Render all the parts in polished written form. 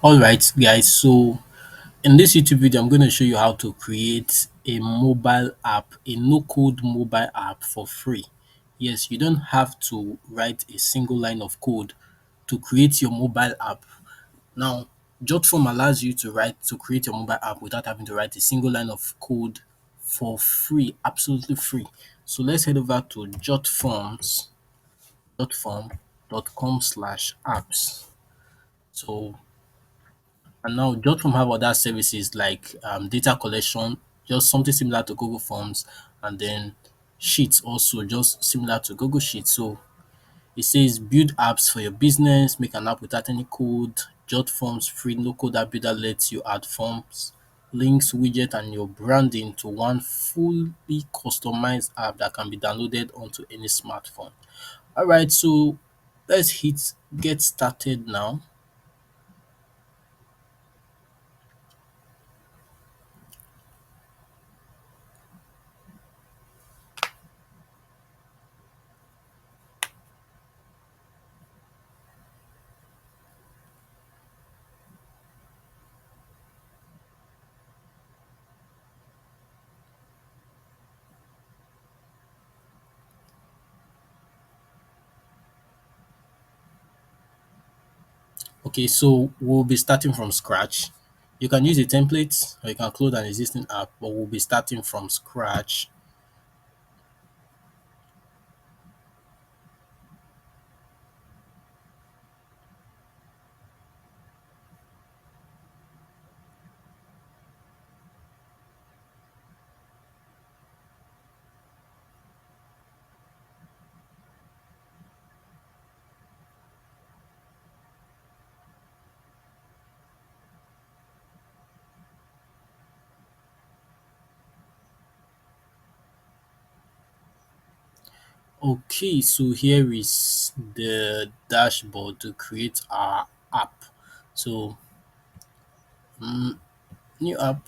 Alright guys, so in this YouTube video I'm going to show you how to create a mobile app, a no code mobile app for free. Yes, you don't have to write a single line of code to create your mobile app. Now, JotForm allows you to create your mobile app without having to write a single line of code for free, absolutely free. So let's head over to jotform.com/apps. So and now JotForm have other services like data collection, just something similar to Google Forms, and then Sheets also just similar to Google Sheets. So it says build apps for your business, make an app without any code, JotForms free no code app builder lets you add forms, links, widget, and your branding to one fully customized app that can be downloaded onto any smartphone. All right, so let's hit get started now. Okay, so we'll be starting from scratch. You can use a template or you can clone an existing app, but we'll be starting from scratch. Okay, so here is the dashboard to create our app. So, new app,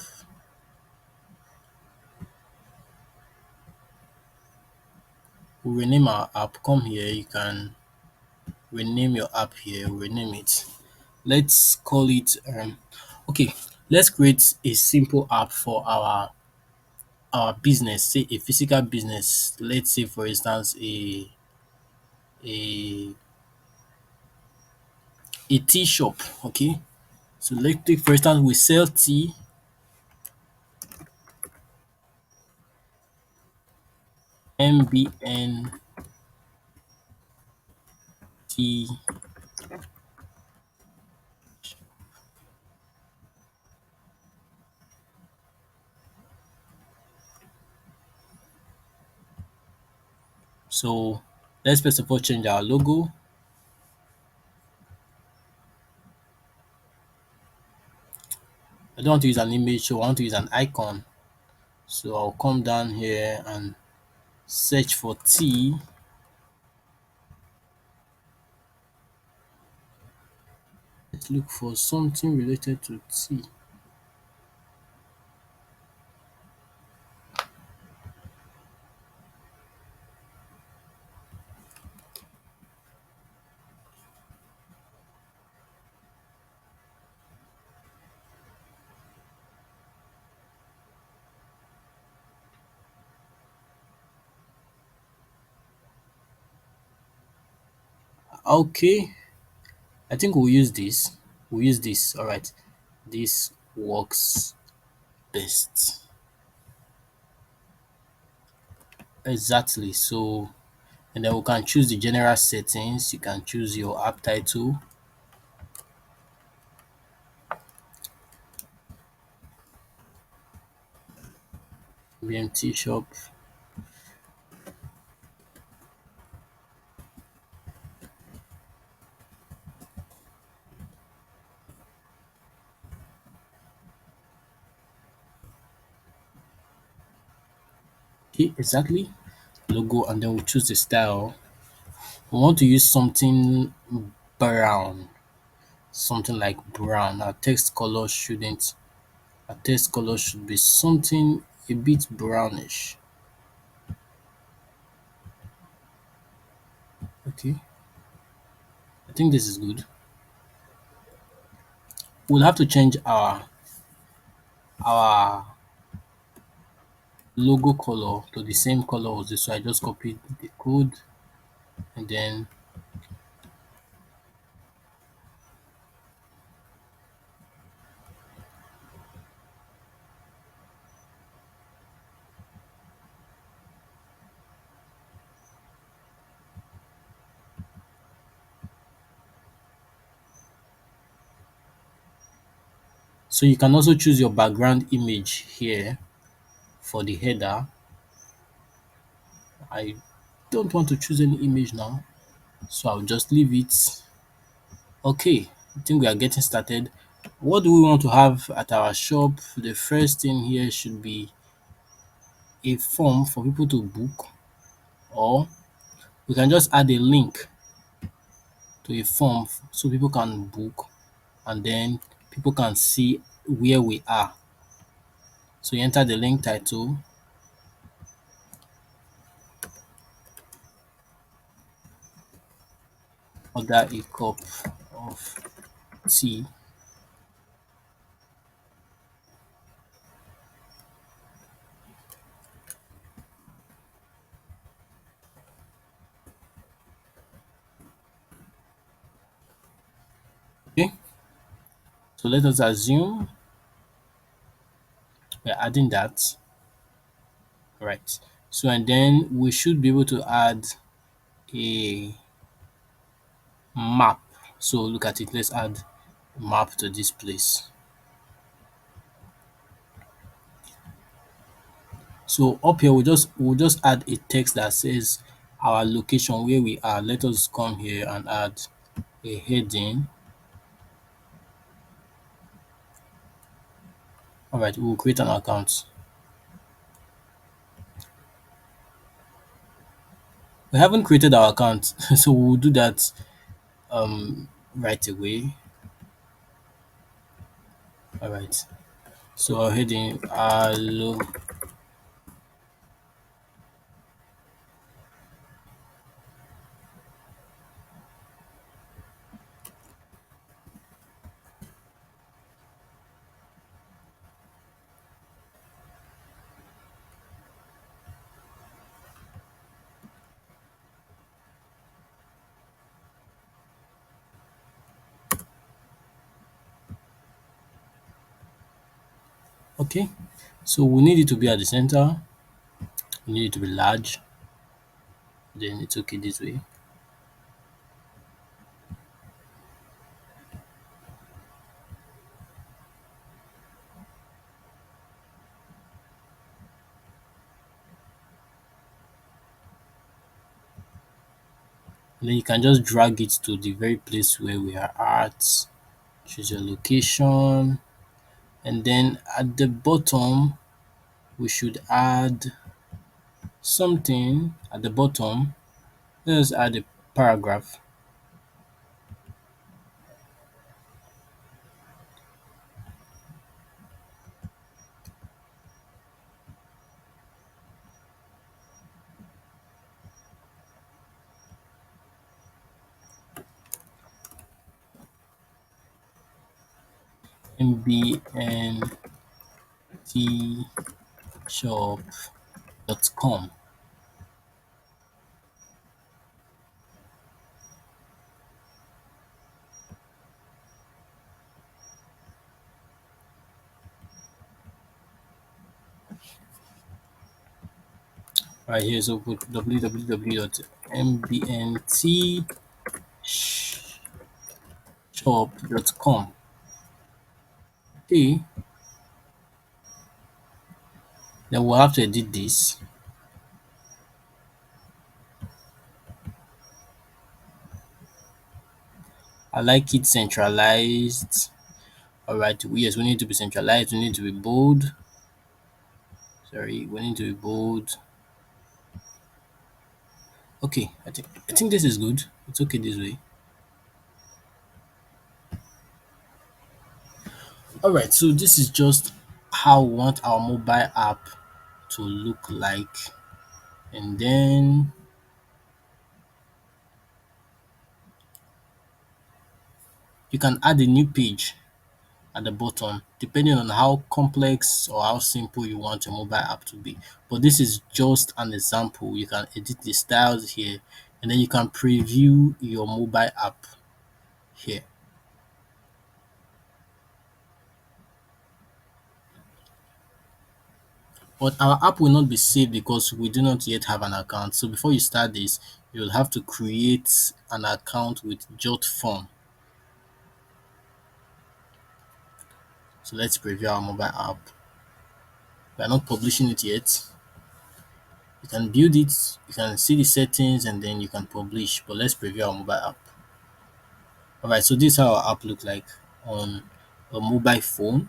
we'll rename our app. Come here, you can rename your app here, rename it. Let's call it, okay, let's create a simple app for our business, say a physical business. Let's say, for instance, a a tea shop. Okay, so let's take for instance we sell tea, MBN tea. So let's first of all change our logo. I don't want to use an image, so I want to use an icon. So I'll come down here and search for tea. Let's look for something related to tea. Okay, I think we'll use this. We'll use this. All right, this works best. Exactly. So, and then we can choose the general settings. You can choose your app title, BMT shop. Okay, exactly. Logo, and then we choose the style. We want to use something brown, something like brown. Our text color should be something a bit brownish. Okay, I think this is good. we'll have to change our logo color to the same color as this. So I just copied the code and then so you can also choose your background image here for the header. I don't want to choose any image now, so I'll just leave it. Okay, I think we are getting started. What do we want to have at our shop? The first thing here should be a form for people to book, or we can just add a link to a form so people can book and then people can see where we are. So you enter the link title, order a cup of tea. Okay, so let us assume we're adding that, right? So and then we should be able to add a map. So look at it, let's add a map to this place. So up here we'll just add a text that says our location where we are. Let us come here and add a heading. All right, we'll create an account. We haven't created our account, so we'll do that right away. All right. So our heading, okay. So we need it to be at the center. We need it to be large. Then it's okay this way. And then you can just drag it to the very place where we are at. Choose your location. And then at the bottom, we should add something at the bottom. Let's add a paragraph. mbntshop.com. Right here, so put www.mbntshop.com. Okay, then we'll have to edit this. I like it centralized. All right, yes, we need to be centralized. We need to be bold. Sorry, we need to be bold. Okay, I think this is good. It's okay this way. All right, so this is just how we want our mobile app to look like, and then you can add a new page at the bottom, depending on how complex or how simple you want your mobile app to be. But this is just an example. You can edit the styles here, and then you can preview your mobile app here. But our app will not be saved because we do not yet have an account. So before you start this, you'll have to create an account with JotForm. So let's preview our mobile app. We are not publishing it yet. You can build it, you can see the settings, and then you can publish. But let's preview our mobile app. Alright, so this is how our app look like on a mobile phone.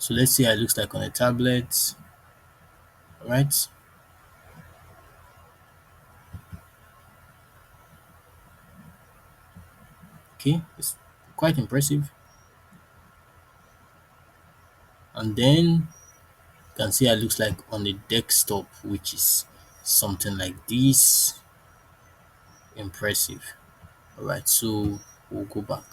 So let's see how it looks like on a tablet. Alright, okay, it's quite impressive. And then you can see how it looks like on the desktop, which is something like this. Impressive. Alright, so we'll go back.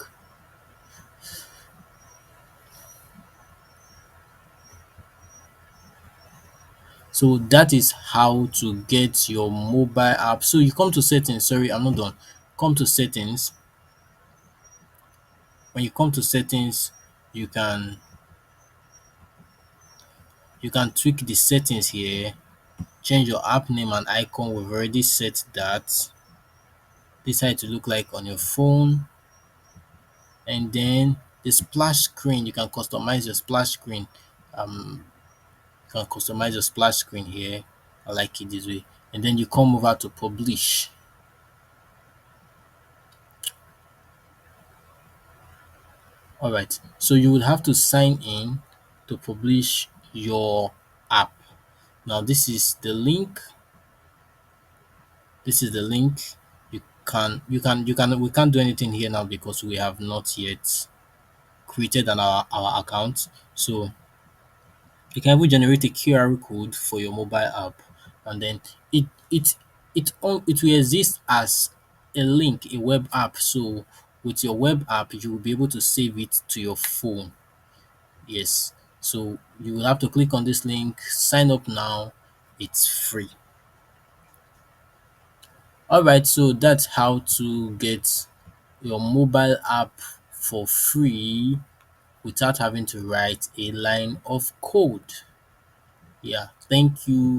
So that is how to get your mobile app. So you come to settings. Sorry, I'm not done. Come to settings. When you come to settings, you can you can tweak the settings here. Change your app name and icon. We've already set that. Decide to look like on your phone. And then the splash screen, you can customize your splash screen. Um, you can customize your splash screen here. I like it this way. And then you come over to publish. All right. So you will have to sign in to publish your app. Now this is the link. This is the link. We can't do anything here now because we have not yet created our account. So you can even generate a QR code for your mobile app, and then it it it will exist as a link, a web app. So with your web app, you will be able to save it to your phone. Yes. So you will have to click on this link, sign up now. It's free. All right. So that's how to get your mobile app for free without having to write a line of code. Yeah. Thank you.